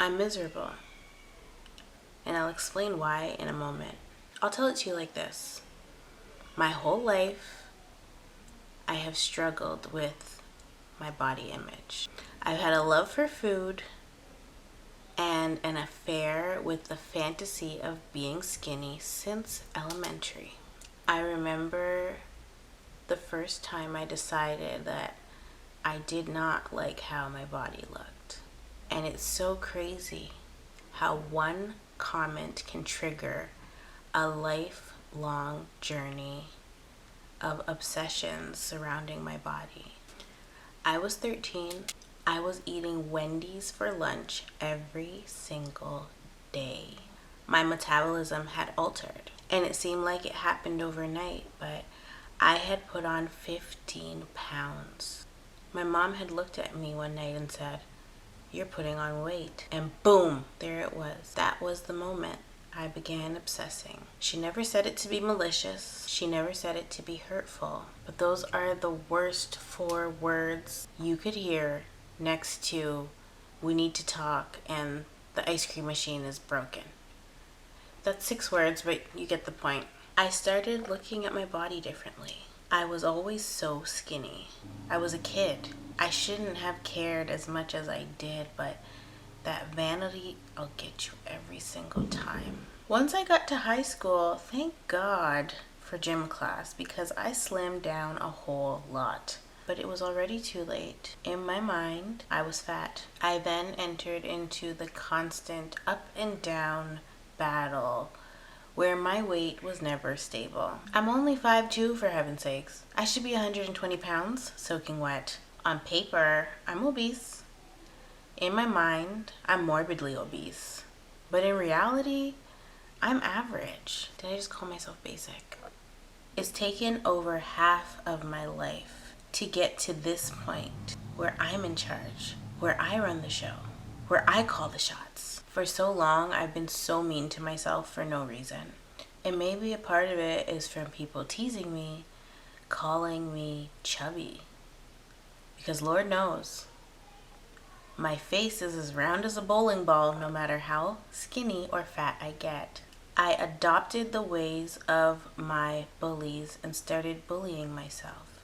I'm miserable, and I'll explain why in a moment. I'll tell it to you like this. My whole life, I have struggled with my body image. I've had a love for food and an affair with the fantasy of being skinny since elementary. I remember the first time I decided that I did not like how my body looked. And it's so crazy how one comment can trigger a lifelong journey of obsessions surrounding my body. I was 13. I was eating Wendy's for lunch every single day. My metabolism had altered, and it seemed like it happened overnight, but I had put on 15 pounds. My mom had looked at me one night and said, "You're putting on weight." And boom, there it was. That was the moment I began obsessing. She never said it to be malicious. She never said it to be hurtful. But those are the worst 4 words you could hear next to "we need to talk" and "the ice cream machine is broken." That's 6 words, but you get the point. I started looking at my body differently. I was always so skinny. I was a kid. I shouldn't have cared as much as I did, but that vanity, I'll get you every single time. Once I got to high school, thank God for gym class because I slimmed down a whole lot. But it was already too late. In my mind, I was fat. I then entered into the constant up and down battle where my weight was never stable. I'm only 5'2", for heaven's sakes. I should be 120 pounds, soaking wet. On paper, I'm obese. In my mind, I'm morbidly obese. But in reality, I'm average. Did I just call myself basic? It's taken over half of my life to get to this point where I'm in charge, where I run the show, where I call the shots. For so long, I've been so mean to myself for no reason. And maybe a part of it is from people teasing me, calling me chubby. Because Lord knows, my face is as round as a bowling ball no matter how skinny or fat I get. I adopted the ways of my bullies and started bullying myself.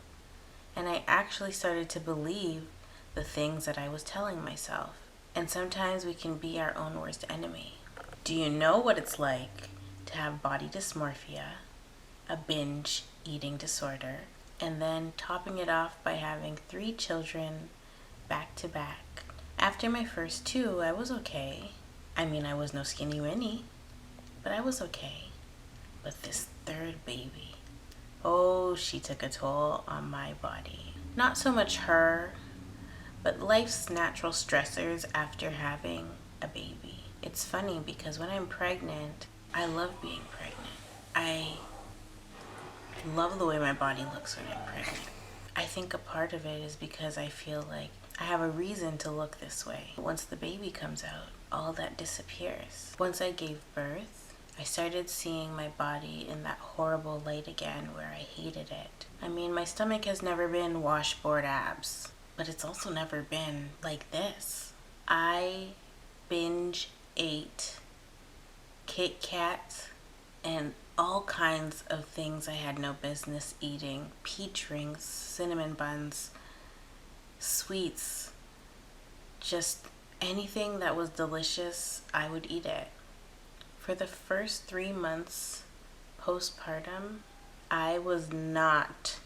And I actually started to believe the things that I was telling myself. And sometimes we can be our own worst enemy. Do you know what it's like to have body dysmorphia, a binge eating disorder, and then topping it off by having 3 children back to back? After my first 2, I was okay. I mean, I was no skinny Winnie, but I was okay. But this 3rd baby, oh, she took a toll on my body. Not so much her, but life's natural stressors after having a baby. It's funny because when I'm pregnant, I love being pregnant. I love the way my body looks when I'm pregnant. I think a part of it is because I feel like I have a reason to look this way. Once the baby comes out, all that disappears. Once I gave birth, I started seeing my body in that horrible light again where I hated it. I mean, my stomach has never been washboard abs, but it's also never been like this. I binge ate Kit Kats and all kinds of things I had no business eating. Peach rings, cinnamon buns, sweets, just anything that was delicious, I would eat it. For the first 3 months postpartum, I was not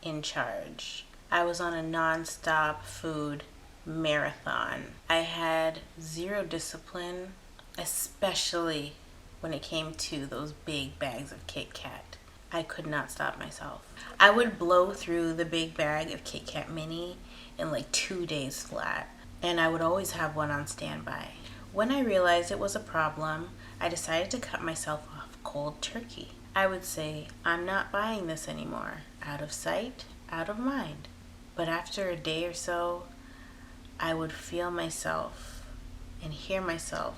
in charge. I was on a non-stop food marathon. I had 0 discipline, especially when it came to those big bags of Kit Kat. I could not stop myself. I would blow through the big bag of Kit Kat Mini in like 2 days flat, and I would always have one on standby. When I realized it was a problem, I decided to cut myself off cold turkey. I would say, I'm not buying this anymore. Out of sight, out of mind. But after a day or so, I would feel myself and hear myself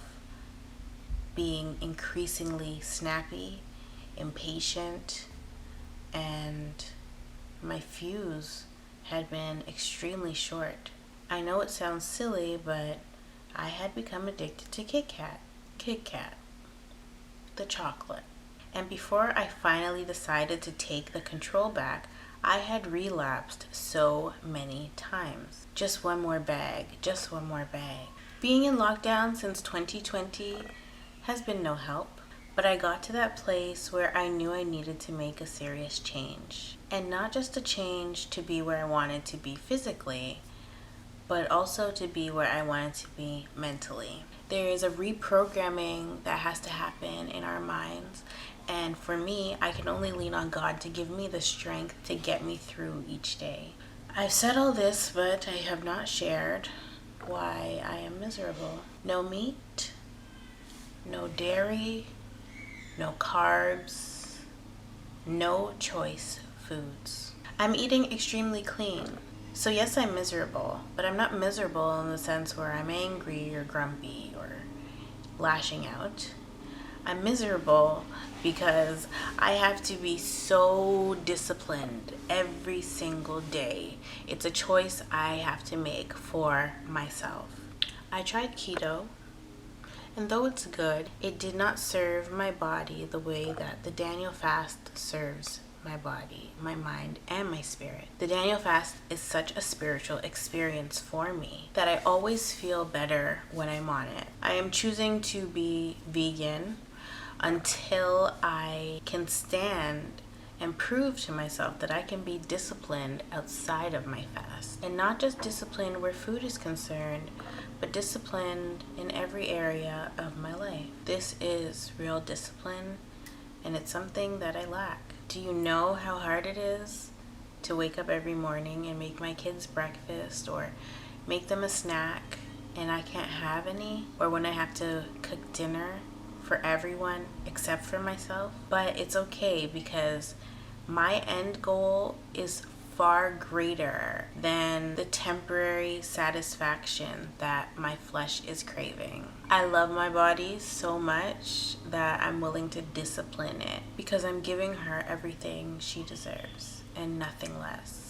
being increasingly snappy, impatient, and my fuse had been extremely short. I know it sounds silly, but I had become addicted to Kit Kat, the chocolate. And before I finally decided to take the control back, I had relapsed so many times. Just one more bag, just one more bag. Being in lockdown since 2020 has been no help, but I got to that place where I knew I needed to make a serious change. And not just a change to be where I wanted to be physically, but also to be where I wanted to be mentally. There is a reprogramming that has to happen in our minds. And for me, I can only lean on God to give me the strength to get me through each day. I've said all this, but I have not shared why I am miserable. No meat, no dairy, no carbs, no choice foods. I'm eating extremely clean. So yes, I'm miserable, but I'm not miserable in the sense where I'm angry or grumpy or lashing out. I'm miserable because I have to be so disciplined every single day. It's a choice I have to make for myself. I tried keto, and though it's good, it did not serve my body the way that the Daniel fast serves my body, my mind, and my spirit. The Daniel fast is such a spiritual experience for me that I always feel better when I'm on it. I am choosing to be vegan until I can stand and prove to myself that I can be disciplined outside of my fast. And not just disciplined where food is concerned, but disciplined in every area of my life. This is real discipline, and it's something that I lack. Do you know how hard it is to wake up every morning and make my kids breakfast or make them a snack and I can't have any? Or when I have to cook dinner for everyone except for myself? But it's okay because my end goal is far greater than the temporary satisfaction that my flesh is craving. I love my body so much that I'm willing to discipline it because I'm giving her everything she deserves and nothing less.